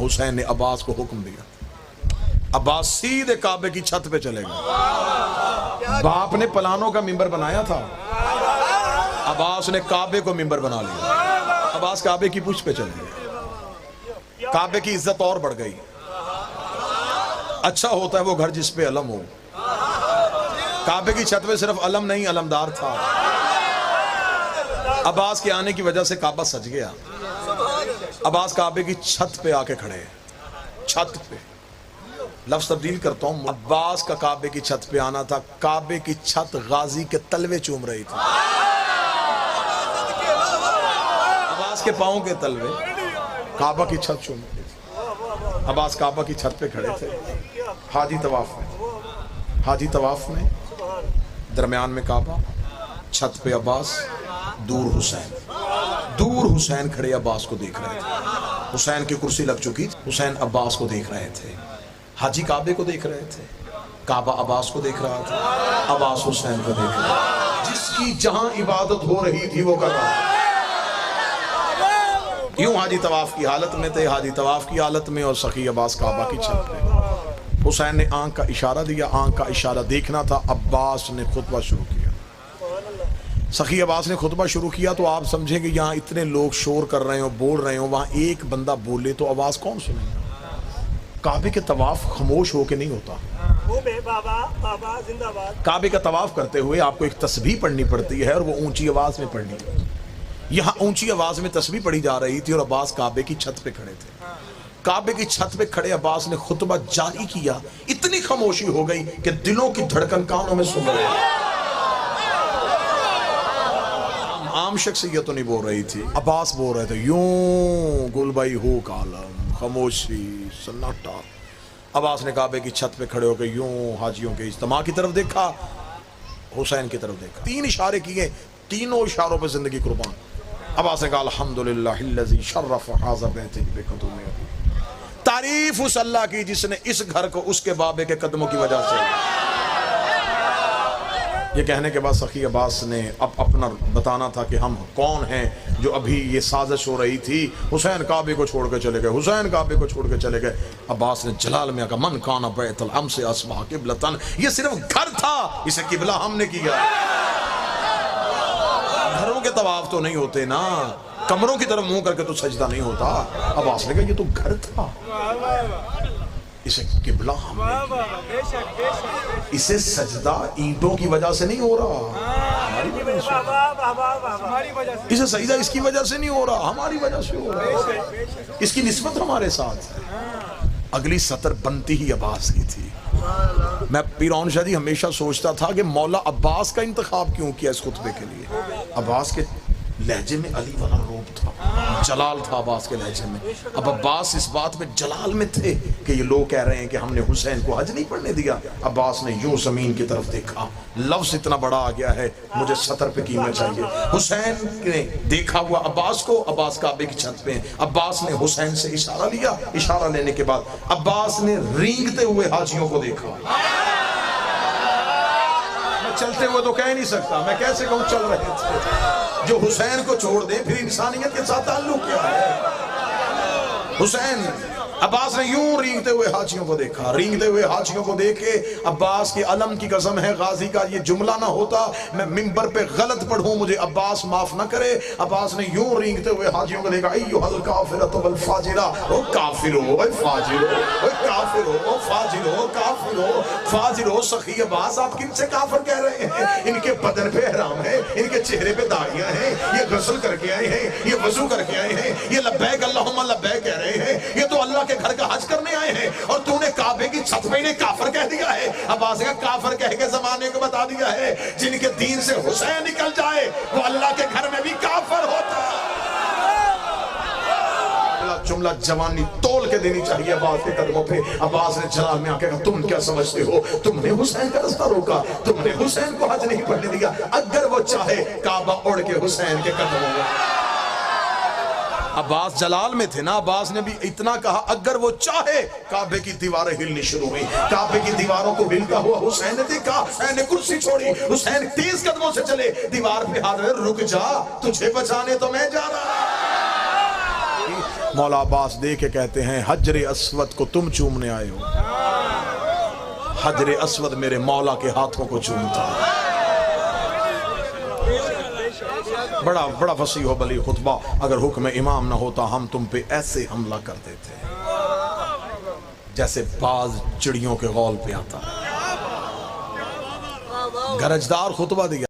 حسین نے عباس کو حکم دیا، عباس سیدھے کعبے کی چھت پہ چلے گا۔ باپ نے پلانوں کا ممبر بنایا تھا، عباس نے کعبے کو ممبر بنا لیا۔ عباس کعبے کی پشت پہ چل گیا، کعبے کی عزت اور بڑھ گئی۔ اچھا ہوتا ہے وہ گھر جس پہ علم ہو۔ کعبے کی چھت پہ صرف علم نہیں، علمدار تھا۔ عباس کے آنے کی وجہ سے کعبہ سج گیا۔ عباس کعبے کی چھت پہ آ کے کھڑے، چھت پہ، لفظ تبدیل کرتا ہوں، عباس کا کعبے کی چھت پہ آنا تھا۔ کعبے کی چھت غازی کے تلوے چوم رہی تھی، عباس کے پاؤں کے تلوے کعبہ کی چھت چوم رہی تھی۔ عباس کعبہ کی چھت پہ کھڑے تھے، حاجی طواف میں، درمیان میں کعبہ، چھت پہ عباس، دور حسین کھڑے عباس کو دیکھ رہے تھے۔ حسین کی کرسی لگ چکی، حسین عباس کو دیکھ رہے تھے۔ حاجی کعبے کو دیکھ رہے تھے، کعبہ عباس کو دیکھ رہا تھا، عباس حسین کو دیکھ رہا تھا۔ جس کی جہاں عبادت ہو رہی تھی وہ کر رہا تھا۔ یوں حاجی طواف کی حالت میں تھے، حاجی طواف کی حالت میں، اور سخی عباس کعبہ کی چھت پہ۔ حسین نے آنکھ کا اشارہ دیا، آنکھ کا اشارہ دیکھنا تھا۔ عباس نے خطبہ شروع کیا، سخی عباس نے خطبہ شروع کیا تو آپ سمجھیں کہ یہاں اتنے لوگ شور کر رہے ہوں، بول رہے ہوں، وہاں ایک بندہ بولے تو آواز کون سنے گا؟ کعبے کے طواف خاموش ہو کے نہیں ہوتا۔ کعبے کا طواف کرتے ہوئے آپ کو ایک تسبیح پڑھنی پڑتی ہے، اور وہ اونچی آواز میں پڑھنی ہے۔ یہاں اونچی آواز میں تسبیح پڑھی جا رہی تھی، اور عباس کعبے کی چھت پہ کھڑے تھے۔ کعبے کی چھت پہ کھڑے عباس نے خطبہ جاری کیا، اتنی خاموشی ہو گئی کہ دلوں کی دھڑکن کانوں میں سن رہے ہیں۔ عام شخصیت تو نہیں بول رہی تھی، عباس بول رہے تھے، یوں گل بھائی ہو کالم، خاموشی، سناٹا۔ عباس نے کعبے کی چھت پہ کھڑے ہو کے یوں حاجیوں کے اجتماع کی طرف دیکھا، حسین کی طرف دیکھا، 3 اشارے کیے، تینوں اشاروں پہ زندگی قربان۔ عباس نے کہا الحمدللہ الذی شرف ھذا بیت بقدوم ابی، تعریف اس اللہ کی جس نے اس گھر کو اس کے بابے کے قدموں کی وجہ سے۔ یہ کہنے کے بعد سخی عباس نے اب اپنا بتانا تھا کہ ہم کون ہیں جو ابھی یہ سازش ہو رہی تھی۔ حسین کعبے کو چھوڑ کے چلے گئے، حسین کعبے کو چھوڑ کے چلے گئے۔ عباس نے جلال میں کہا من کان بیت الامس اصبح قبلۃ، یہ صرف گھر تھا، اسے قبلہ ہم نے کیا۔ گھروں کے طواف تو نہیں ہوتے نا، کمروں کی طرف منہ کر کے تو سجدہ نہیں ہوتا۔ عباس نے کہا یہ تو گھر تھا، اسے قبلہ ہم نے کیا۔ اسے سجدہ اینٹوں کی وجہ سے نہیں ہو رہا، ہماری وجہ سے۔ اسے سجدہ اس کی وجہ سے نہیں ہو رہا، ہماری وجہ سے ہو رہا۔ اس کی نسبت ہمارے ساتھ ہے۔ اگلی سطر بنتی ہی عباس کی تھی۔ میں پیرون شاہ جی ہمیشہ سوچتا تھا کہ مولا عباس کا انتخاب کیوں کیا اس خطبے کے لیے۔ عباس کے لہجے میں علی والا روب تھا، جلال تھا عباس کے لہجے میں۔ اب عباس اس بات میں جلال میں تھے کہ یہ لوگ کہہ رہے ہیں کہ ہم نے حسین کو حج نہیں پڑھنے دیا۔ عباس نے یوں زمین کی طرف دیکھا، لفظ اتنا بڑا آ گیا ہے مجھے سطر پہ قیمت چاہیے۔ حسین نے دیکھا ہوا عباس کو، عباس کعبے کی چھت پہ، عباس نے حسین سے اشارہ لیا، اشارہ لینے کے بعد عباس نے رینگتے ہوئے حاجیوں کو دیکھا۔ چلتے ہوئے تو کہہ نہیں سکتا، میں کیسے کہوں چل رہے تھے۔ جو حسین کو چھوڑ دے پھر انسانیت کے ساتھ تعلق کیا ہے؟ حسین عباس نے یوں رینگتے ہوئے حاجیوں کو دیکھا، رینگتے ہوئے حاجیوں کو دیکھے عباس کی علم کی قسم ہے غازی کا یہ جملہ نہ ہوتا میں ممبر پہ غلط پڑھوں، مجھے عباس معاف نہ کرے۔ عباس نے یوں رینگتے ہوئے حاجیوں کو دیکھا، ایھا الکافرۃ والفاجرہ، او کافر ہو، اے فاجر ہو، اے کافر ہو، او فاجر ہو، کافر ہو، فاجر ہو۔ سخی عباس آپ کن سے کافر کہہ رہے ہیں؟ ان کے بدن پہ احرام ہے، ان کے چہرے پہ داڑیاں ہیں، یہ غسل کر کے آئے ہیں، یہ وضو کر کے آئے ہیں، یہ لبیک اللہم لبیک کہہ رہے ہیں، یہ تو اللہ کے گھر کا حج کرنے آئے ہیں، اور تو نے کعبے کی چھت پہ انہیں کافر کہہ دیا ہے۔ عباس کا کافر کہہ کے زمانے کو بتا دیا ہے جن کے دین سے حسین نکل جائے وہ اللہ کے گھر میں بھی کافر ہوتا ہے۔ جملہ جوانی تول کے دینی چاہیے عباس کے قدموں پہ۔ عباس نے جلال میں آ کے کہا تم کیا سمجھتے ہو؟ تم نے حسین کا رستہ روکا، تم نے حسین کو حج نہیں پڑھنے دیا۔ اگر وہ چاہے کعبہ اڑ کے حسین کے قدموں میں۔ عباس جلال میں تھے نا، عباس نے بھی اتنا کہا اگر وہ چاہے۔ کعبے کی دیواریں ہلنی شروع ہوئی، کعبے کی دیواروں کو ہلتا ہوا حسین نے دیکھا، حسین نے کرسی چھوڑی، حسین تیز قدموں سے چلے، دیوار پہ ہاتھ رکھ جا، تجھے بچانے تو میں جا رہا۔ مولا عباس دے کے کہتے ہیں حجر اسود کو تم چومنے آئے ہو، حجر اسود میرے مولا کے ہاتھوں کو چومتا ہے۔ بڑا فصیح و بلی خطبہ، اگر حکم امام نہ ہوتا ہم تم پہ ایسے حملہ کر دیتے جیسے باز چڑیوں کے غول پہ آتا ہے۔ گرجدار خطبہ دیا۔